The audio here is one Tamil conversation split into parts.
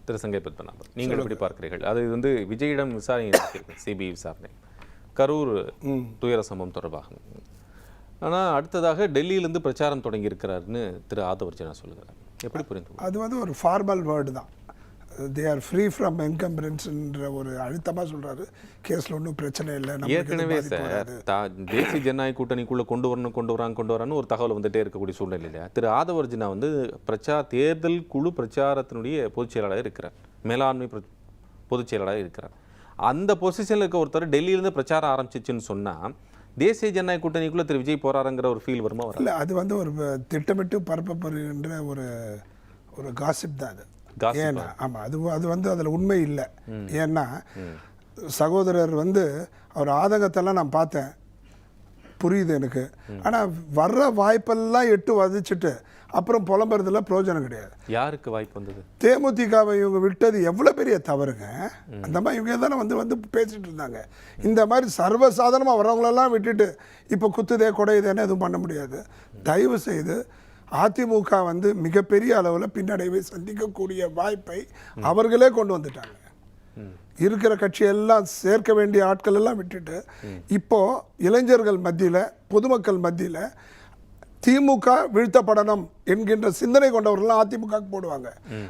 திரு சங்கை பத்மநாபன், நீங்கள் எப்படி பார்க்கிறீர்கள்? அது வந்து விஜயிடம் விசாரணை நடத்தியிருக்கு, சிபிஐ விசாரணை, கரூர் துயர சம்பவம் தொடர்பாக. ஆனால் அடுத்ததாக டெல்லியிலேருந்து பிரச்சாரம் தொடங்கி இருக்கிறாருன்னு திரு ஆதவர்ஜனா சொல்லுகிறார். எப்படி புரிந்து? அது வந்து ஒரு ஃபார்மல் வேர்டு தான். தே ஆர் ஃப்ரீ ஃப்ரம் என்கம்பரன்ஸ்ன்ற ஒரு அழுத்தமாக சொல்கிறாரு. கேஸில் ஒன்றும் பிரச்சனை இல்லை. ஏற்கனவே சார் தேசிய ஜனநாயக கூட்டணிக்குள்ளே கொண்டு வரான்னு ஒரு தகவல் வந்துட்டே இருக்கக்கூடிய சூழ்நிலையில் திரு ஆதவர்ஜனா வந்து தேர்தல் குழு பிரச்சாரத்தினுடைய பொதுச் செயலாளராக இருக்கிறார், மேலாண்மை பொதுச் செயலாளராக இருக்கிறார். அந்த பொசிஷனில் இருக்க ஒருத்தர் டெல்லியிலேருந்து பிரச்சாரம் ஆரம்பிச்சிச்சுன்னு சொன்னால் தேசிய ஜனநாயக கூட்டணிக்குள்ளே திரு விஜய் போறாருங்கிற ஒரு ஃபீல் வருமா? இல்லை, அது வந்து ஒரு திட்டமிட்டு பரப்பப்படுகின்ற ஒரு காசிப் தான் அது. ஏன்னா ஆமாம், அது வந்து அதில் உண்மை இல்லை. ஏன்னா சகோதரர் வந்து அவர் ஆதங்கத்தெல்லாம் நான் பார்த்தேன், புரியுது எனக்கு. ஆனால் வர்ற வாய்ப்பெல்லாம் எட்டு வதிச்சுட்டு அப்புறம் புலம்புறதுல பிரயோஜனம் கிடையாது. யாருக்கு வாய்ப்பு வந்தது? தேமுதிகவை இவங்க விட்டது எவ்வளோ பெரிய தவறுங்க. அந்த மாதிரி இவங்க தானே வந்து பேசிட்டு இருந்தாங்க. இந்த மாதிரி சர்வசாதாரணமாக வர்றவங்களெல்லாம் விட்டுட்டு இப்போ குத்துதே குடையுதேன்னு எதுவும் பண்ண முடியாது. தயவு செய்து அதிமுக வந்து மிகப்பெரிய அளவில் பின்னடைவை சந்திக்கக்கூடிய வாய்ப்பை அவர்களே கொண்டு வந்துட்டாங்க. இருக்கிற கட்சியெல்லாம் சேர்க்க வேண்டிய ஆட்கள் எல்லாம் விட்டுட்டு இப்போ இளைஞர்கள் மத்தியில், பொதுமக்கள் மத்தியில் திமுக வீழ்த்தப்படணும் என்கின்ற சிந்தனை கொண்டவர்கள்லாம் அதிமுகவுக்கு போடுவாங்க.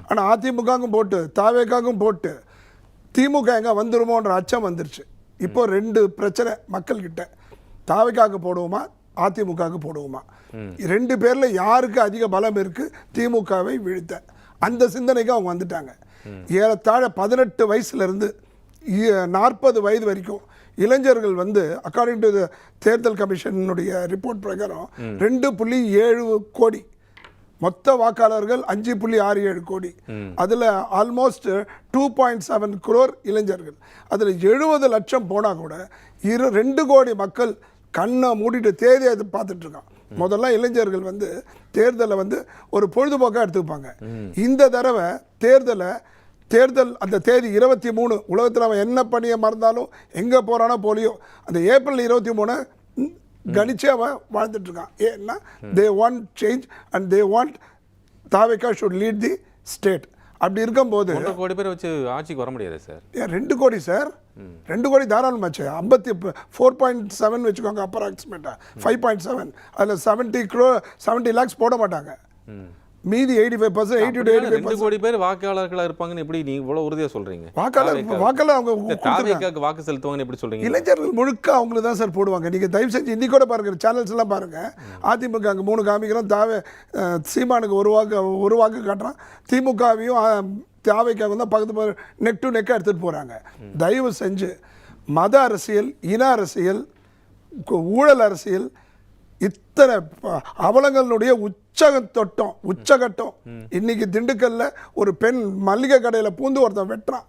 ஆனால் அதிமுகவுக்கும் போட்டு தாவேக்காவுக்கும் போட்டு திமுக எங்கே வந்துருமோன்ற அச்சம் வந்துருச்சு. இப்போ ரெண்டு பிரச்சனை மக்கள்கிட்ட. தாவேக்காவுக்கு போடுவோமா, அதிமுகவுக்கு போடுவோமா? ரெண்டு பேரில் யாருக்கு அதிக பலம் இருக்குது திமுகவை வீழ்த்த? அந்த சிந்தனைக்கு அவங்க வந்துட்டாங்க. ஏறத்தாழ 18 வயசுலேருந்து 40 வயது வரைக்கும் இளைஞர்கள் வந்து அக்கார்டிங் டு தேர்தல் கமிஷனுடைய ரிப்போர்ட் பிரகாரம் 2.7 கோடி மொத்த வாக்காளர்கள், 5.67 கோடி. அதில் ஆல்மோஸ்ட் 2.7 crore இளைஞர்கள். அதில் 70 லட்சம் போனால் கூட 2 கோடி மக்கள் கண்ணை மூடிட்டு தேதியை பார்த்துட்டு இருக்கான். முதல்ல இளைஞர்கள் வந்து தேர்தலை வந்து ஒரு பொழுதுபோக்காக எடுத்துப்பாங்க. இந்த தடவை தேர்தல் அந்த தேதி 23, உலகத்தில் அவன் என்ன பண்ணிய மறந்தாலும் எங்கே போகிறானோ போலியோ, அந்த ஏப்ரல் 23 கணிச்சு அவன் வாழ்ந்துட்டு இருக்கான். ஏன்னா they want change and they want TVK should lead the state. அப்படி இருக்கும்போது 1 கோடி பேர் வச்சு ஆட்சிக்கு வர முடியாது சார். 2 கோடி சார், 2 கோடி தாராளமாச்சு. 4.7 வச்சுக்கோங்க அப்ராக்சிமேட்டாக 5.7. அதில் 70 lakhs போட மாட்டாங்க. மீதி 85%, 80 to 85%. 2 கோடி பேர் வாக்காளர்களா இருப்பாங்கன்னு எப்படி நீங்க இவ்வளவு உறுதியா சொல்றீங்க? வாக்காளர் அவங்க தாவேக்காக்கு வாக்கு செலுத்துவாங்கன்னு எப்படி சொல்றீங்க? இளைஞர்கள் முழுக்க அவங்களுக்கு தான் சார் போடுவாங்க. நீங்க தயவு செஞ்சு இன்னைக்கு கூட பாருங்க, சேனல்ஸ் எல்லாம் பாருங்க. அதிமுக 3 காமிக்கிறோம், சீமானுக்கு ஒரு வாக்கு காட்டுறான். திமுகவையும் தாவேக்காவும் தான் பக்கத்து நெக் டு நெக்காக எடுத்துட்டு போறாங்க. தயவு செஞ்சு மத அரசியல், இன அரசியல், ஊழல் அரசியல், இத்தனை அவலங்களுடைய உச்சகட்டம் இன்னைக்கு திண்டுக்கல்ல ஒரு பெண் மல்லிகை கடையில் பூந்து ஒருத்தன் வெட்டுறான்.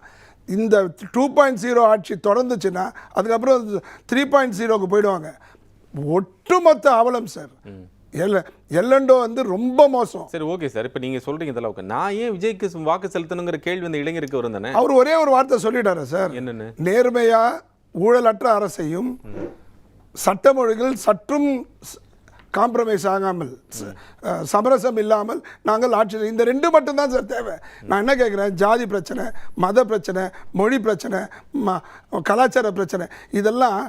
இந்த 2.0 ஆட்சி தொடர்ந்துச்சுன்னா அதுக்கப்புறம் 3.0க்கு போயிடுவாங்க. ஒட்டுமொத்த அவலம் சார். எல்லண்டோ வந்து ரொம்ப மோசம். சரி, ஓகே சார். இப்போ நீங்க சொல்றீங்க இதெல்லாம். நான் ஏன் விஜய்க்கு வாக்கு செலுத்தணுங்கிற கேள்வி அந்த இளைஞருக்கு வரும் தானே. அவர் ஒரே ஒரு வார்த்தை சொல்லிட்டாரு சார். என்னன்னு? நேர்மையா ஊழலற்ற அரசையும் சட்டம் ஒழுங்கில் சற்றும் காம்ப்ரமைஸ் ஆகாமல், சமரசம் இல்லாமல் நாங்கள் ஆட்சி. இந்த 2 மட்டும்தான் சார் தேவை. நான் என்ன கேட்குறேன், ஜாதி பிரச்சனை, மத பிரச்சனை, மொழி பிரச்சனை, கலாச்சார பிரச்சனை, இதெல்லாம்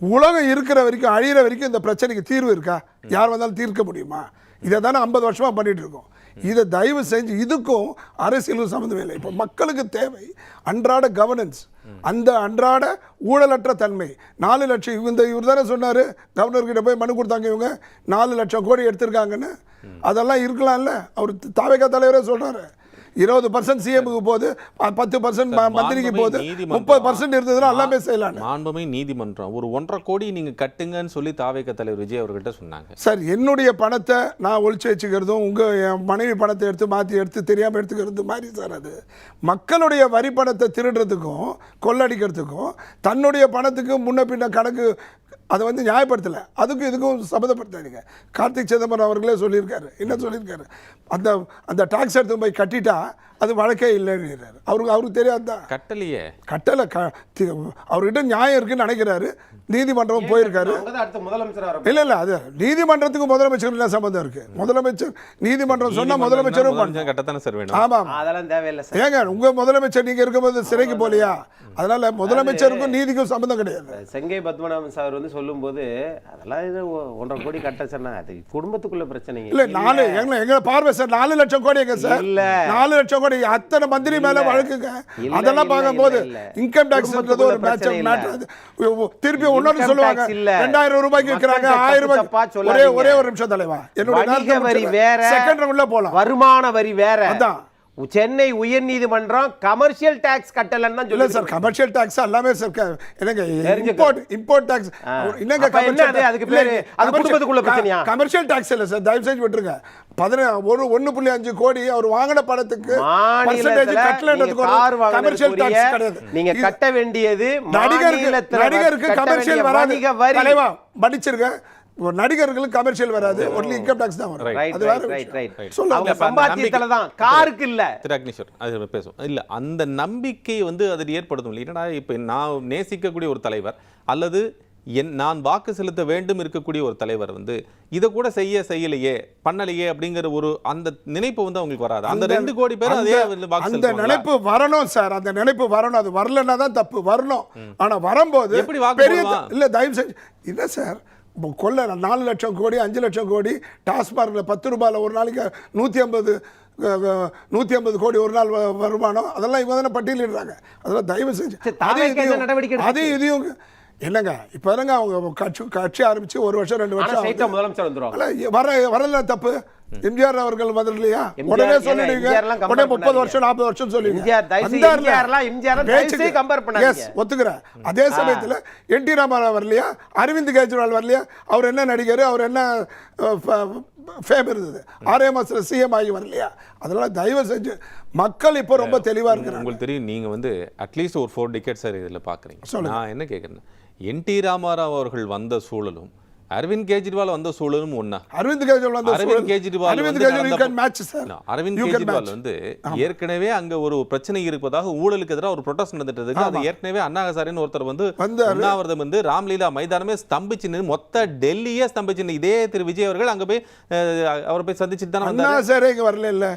உலகம் இருக்கிற வரைக்கும், அழிகிற வரைக்கும் இந்த பிரச்சனைக்கு தீர்வு இருக்கா? யார் வந்தாலும் தீர்க்க முடியுமா? இதை தானே 50 வருஷமாக பண்ணிட்டு இருக்கோம். இதை தயவு செஞ்சு இதுக்கும் அரசியலும் சம்மந்தமே இல்லை. இப்போ மக்களுக்கு தேவை அன்றாட கவர்னன்ஸ், அந்த அன்றாட ஊழலற்ற தன்மை. 4 லட்சம் இவர் தானே சொன்னார், கவர்னர்கிட்ட போய் மனு கொடுத்தாங்க, இவங்க 4 லட்சம் கோடி எடுத்திருக்காங்கன்னு. அதெல்லாம் இருக்கலாம்ல. அவர் தாவேகா தலைவரே சொல்கிறாரு. 20% சிஎம்க்கு போகுது, 10% மந்திரிக்கு போகுது, 30% இருந்ததுன்னா எல்லாமே செய்யலாம். மாண்புமை நீதிமன்றம் ஒரு 1.5 கோடி நீங்க கட்டுங்கன்னு சொல்லி தாவேகா தலைவர் விஜய் அவர்கிட்ட சொன்னாங்க. சார், என்னுடைய பணத்தை நான் ஒழிச்சு வச்சுக்கிறதும் என் மனைவி பணத்தை எடுத்து தெரியாமல் எடுத்துக்கிறது மாதிரி சார். அது மக்களுடைய வரி பணத்தை திருடுறதுக்கும் கொள்ளடிக்கிறதுக்கும் தன்னுடைய பணத்துக்கு முன்ன பின்ன கணக்கு அதை வந்து நியாயப்படுத்தலை. அதுக்கும் இதுக்கும் சம்மந்தப்படுத்தாதீங்க. கார்த்திக் சிதம்பரம் அவர்களே சொல்லியிருக்காரு. என்ன சொல்லியிருக்காரு, அந்த டாக்ஸ் எடுத்து போய் கட்டிட்டா அது வழக்கே இல்லைன்னு அவருக்கு தெரியாதுதான். கட்டலையே கட்டலை அவர்கிட்ட நியாயம் இருக்குன்னு நினைக்கிறாரு. நீதிமன்றம் போயிருக்காரு. இல்ல இல்ல அது நீதிமன்றத்துக்கு முதலமைச்சர் என்ன சம்பந்தம் இருக்கு? முதலமைச்சர் நீதிமன்றம் சொன்னா முதலமைச்சரும் கட்டத்தானே சார் வேணும். ஆமா அதெல்லாம் தேவையில்லை சார். ஏங்க உங்க முதலமைச்சர் நீங்க இருக்கும்போது சிறைக்கு போலியா? அதனால முதலமைச்சருக்கும் நீதிக்கும் சம்பந்தம் கிடையாது. செங்கை பத்மநாபன் சார் வந்து சொல்லும்போது அதெல்லாம் இது 1.5 கோடி கட்ட சொன்னா அது குடும்பத்துக்குள்ள பிரச்சனை இல்ல. எங்க பார்வை சார் 4 லட்சம் கோடி எங்க சார்? 4 லட்சம் கோடி அத்தனை மந்திரி மேல வழக்குங்க. அதெல்லாம் பார்க்கும்போது இன்கம் டாக்ஸ்ன்றது ஒரு மேட்டர். திருப்பி ஒன்னொன்னு சொல்லுவாங்க 2000 ரூபாய்க்கு விற்கிறாங்க 1000 ரூபாய்க்கு. ஒரே ஒரு நிமிஷம் தலைவா, என்னோட வரி வேற, செகண்ட் உள்ள போலாம், வருமான வரி வேற. அதான் சென்னை உயர்நீதிமன்றம் கமர்ஷியல் டாக்ஸ் கட்டலன்னு தான் சொல்லுது சார். கமர்ஷியல் டாக்ஸ் எல்லாமே சார். என்னங்க இம்போர்ட் டாக்ஸ் என்னங்க? அதுக்கு பேரு அது குடும்பத்துக்குள்ள பிரச்சனையா? கமர்ஷியல் டாக்ஸ் இல்ல சார், தயவு செஞ்சு விட்டுருங்க. 1.5 கோடி அவர் வாங்கின பணத்துக்கு பர்சன்டேஜ் கட்டலன்றதுக்கு கமர்ஷியல் டாக்ஸ் கிடையாது. நீங்க கட்ட வேண்டியது நடிகருக்கு கமர்ஷியல் வராது. தலைவா மன்னிச்சிருங்க, ஒரு நடிகர்களுக்கு கமர்ஷியல் வராது, ஒன்லி இன்கம் டாக்ஸ் தான் வரும். அது வேற சொல்லுங்க. சம்பாத்தியத்துல தான், காருக்கு இல்ல. திராக்னீஸ்வர் அது பேசும் இல்ல. அந்த நம்பிக்கை வந்து அது ஏற்படுத்தும் இல்லை. என்னடா இப்ப நான் நேசிக்கக்கூடிய ஒரு தலைவர் அல்லது நான் வாக்கு செலுத்த வேண்டும் இருக்கக்கூடிய ஒரு தலைவர் வந்து இதை கூட செய்யலையே பண்ணலையே அப்படிங்கிற ஒரு அந்த நினைப்பு வந்து அவங்களுக்கு வராது. அந்த 2 கோடி பேர் அதே அந்த நினைப்பு வரணும் சார். அந்த நினைப்பு வரணும். அது வரலன்னா தான் தப்பு. வரணும். ஆனா வரும்போது எப்படி வாக்கு இல்ல தயவு செஞ்சு இல்ல சார். கொள்ள 4 லட்சம் கோடி 5 லட்சம் கோடி டாஸ்மார்க்ல 10 ரூபாயில ஒரு நாளைக்கு 150 கோடி ஒரு நாள் வருமானம், அதெல்லாம் இவங்க தானே பட்டியலிடுறாங்க. அதெல்லாம் தயவு செஞ்சு அதையும் இதையும் என்னங்க இப்போ தானங்க அவங்க கட்சி ஆரம்பிச்சு 1 வருஷம் 2 வருஷம் முதலமைச்சர் வந்துருவாங்க. வரல தப்பு. எம்ஜிஆர் அவர்கள் வரலையா? உடனே சொல்லிடுவீங்க. உடனே 30 வருஷம் 40 வருஷம் சொல்லுவீங்க. ஒத்துக்கிறேன். அதே சமயத்தில் என்டி ராமாராவ் வரலையா? அரவிந்த் கெஜ்ரிவால் வரலையா? அவர் என்ன நடிகர், அவர் என்ன ஃபேம் இருந்தது? 6 மாசத்துல சிஎம் ஆகி வரலையா? அதனால தயவு செஞ்சு மக்கள் இப்போ ரொம்ப தெளிவா இருக்கிறாங்க. உங்களுக்கு தெரியும், நீங்க வந்து அட்லீஸ்ட் ஒரு 4 டிகேட் சார் இதில் பார்க்குறீங்க. நான் என்ன கேட்குறேன், என்டி ராமாராவ் அவர்கள் வந்த சூழலும் அரவிந்த் கெஜ்ரிவால் வந்த சூழலும் ஒண்ணா? அரவிந்த் கெஜ்ரிவால் வந்து ஏற்கனவே அங்க ஒரு பிரச்சனை இருப்பதாக ஊழலுக்கு எதிராக ஒரு ப்ரொடெஸ்ட் நடந்துட்டு இருக்கு. அது ஏற்கனவே அண்ணா ஹசாரின்னு ஒருத்தர் வந்து உண்ணாவிரதம் வந்து ராம்லீலா மைதானமே ஸ்தம்பிச்சு, மொத்த டெல்லியே ஸ்தம்பிச்சு. இதே திரு விஜய் அவர்கள் அங்க போய் அவரை போய் சந்திச்சுட்டு தானே அண்ணா ஹசாரே இங்க வரல. இல்ல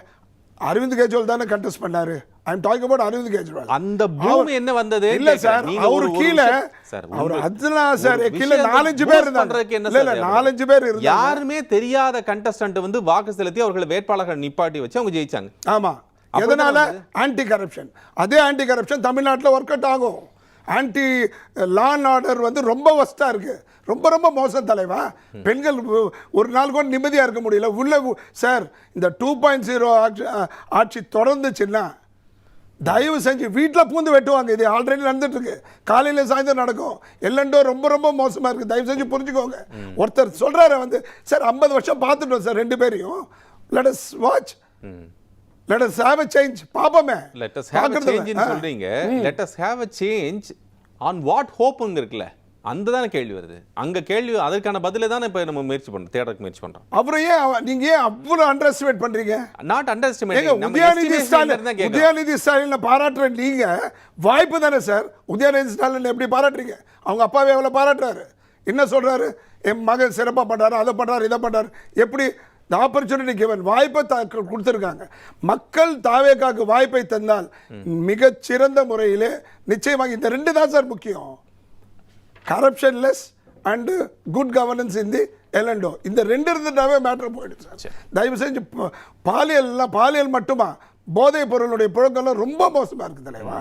அரவிந்த் கெஜ்ரிவால் தானே கண்டெஸ்ட் பண்ணாரு. I am talking about Aravind Kejriwal. அந்த பூமி என்ன வந்தது? இல்ல சார், அவர் கீழ அவர் அதுனா சார் கீழ 4-5 பேர் இருந்தாங்க. இல்ல 4-5 பேர் இருந்தாங்க. யாருமே தெரியாத கண்டஸ்டன்ட் வந்து வாக்கு செலுத்தி அவர்களை வேட்பாளர்கள் நிப்பாட்டி வச்சு அவங்க ஜெயிச்சாங்க. ஆமா. எதனால? Anti corruption. அதே ஆன்டி கரப்ஷன் தமிழ்நாட்டில் ஒர்க் அவுட் ஆகும். ஆன்டி லா அண்ட் ஆர்டர் வந்து ரொம்ப வஸ்டா இருக்கு. ரொம்ப மோசம் தலைவா. பெண்கள் ஒரு நாள் கூட நிம்மதியா இருக்க முடியல உள்ள சார். இந்த 2.0 ஆட்சி தொடர்ந்துச்சுன்னா தயவு செஞ்சு வீட்டில் பூந்து வெட்டுவாங்க. இது ஆல்ரெடி நடந்துட்டு இருக்கு. காலையில் சாயந்தரம் நடக்கும். எல்லண்டோ ரொம்ப மோசமா இருக்கு. தயவு செஞ்சு புரிஞ்சுக்கோங்க. ஒருத்தர் சொல்றாரு வந்து சார் 50 வருஷம் பார்த்துட்டோம் சார் 2 பேரையும். Let us watch, let us have a change. பாப்போமே. let us have a change ன்னு சொல்றீங்க. let us have a change on what hope ங்க இருக்குல, அந்த தான கேள்வி வருது. அங்க கேள்வி அதற்கான பதிலே தான இப்ப நம்ம முயற்சி பண்றோம், தேடறதுக்கு முயற்சி பண்றோம். அப்புறம் ஏன் நீங்க அவ்வளவு அண்டர் எஸ்டிமேட் பண்றீங்க? Not underestimate. Udhayanidhi Stalin பாராட்டுற நீங்க வாய்ப்பு தானே சார். உதயநிதி ஸ்டாலின் எப்படி பாராட்டுறீங்க? அவங்க அப்பாவே எவ்வளவு பாராட்டுறாரு? என்ன சொல்றாரு? என் மகன் சிறப்பா பண்றாரு, அதை பண்றாரு, இதை பண்றாரு. எப்படி ஆப்பர்ச்சுனிட்டி கிவன், வாய்ப்பை கொடுத்திருக்காங்க. மக்கள் தாவேக்காக்கு வாய்ப்பை தந்தால் மிகச் சிறந்த முறையிலே நிச்சயமாக இந்த 2 தான் சார் முக்கியம். கரப்ஷன்லெஸ் அண்ட் குட் கவர்னன்ஸ் இன் தி எலண்டோ. இந்த 2 இருந்துட்டாவே மேட்டர் போயிடுச்சு சார். தயவு செஞ்சு பாலியல் மட்டுமா, போதைப் பொருளுடைய புழக்கம்லாம் ரொம்ப மோசமா இருக்கு தலைவா.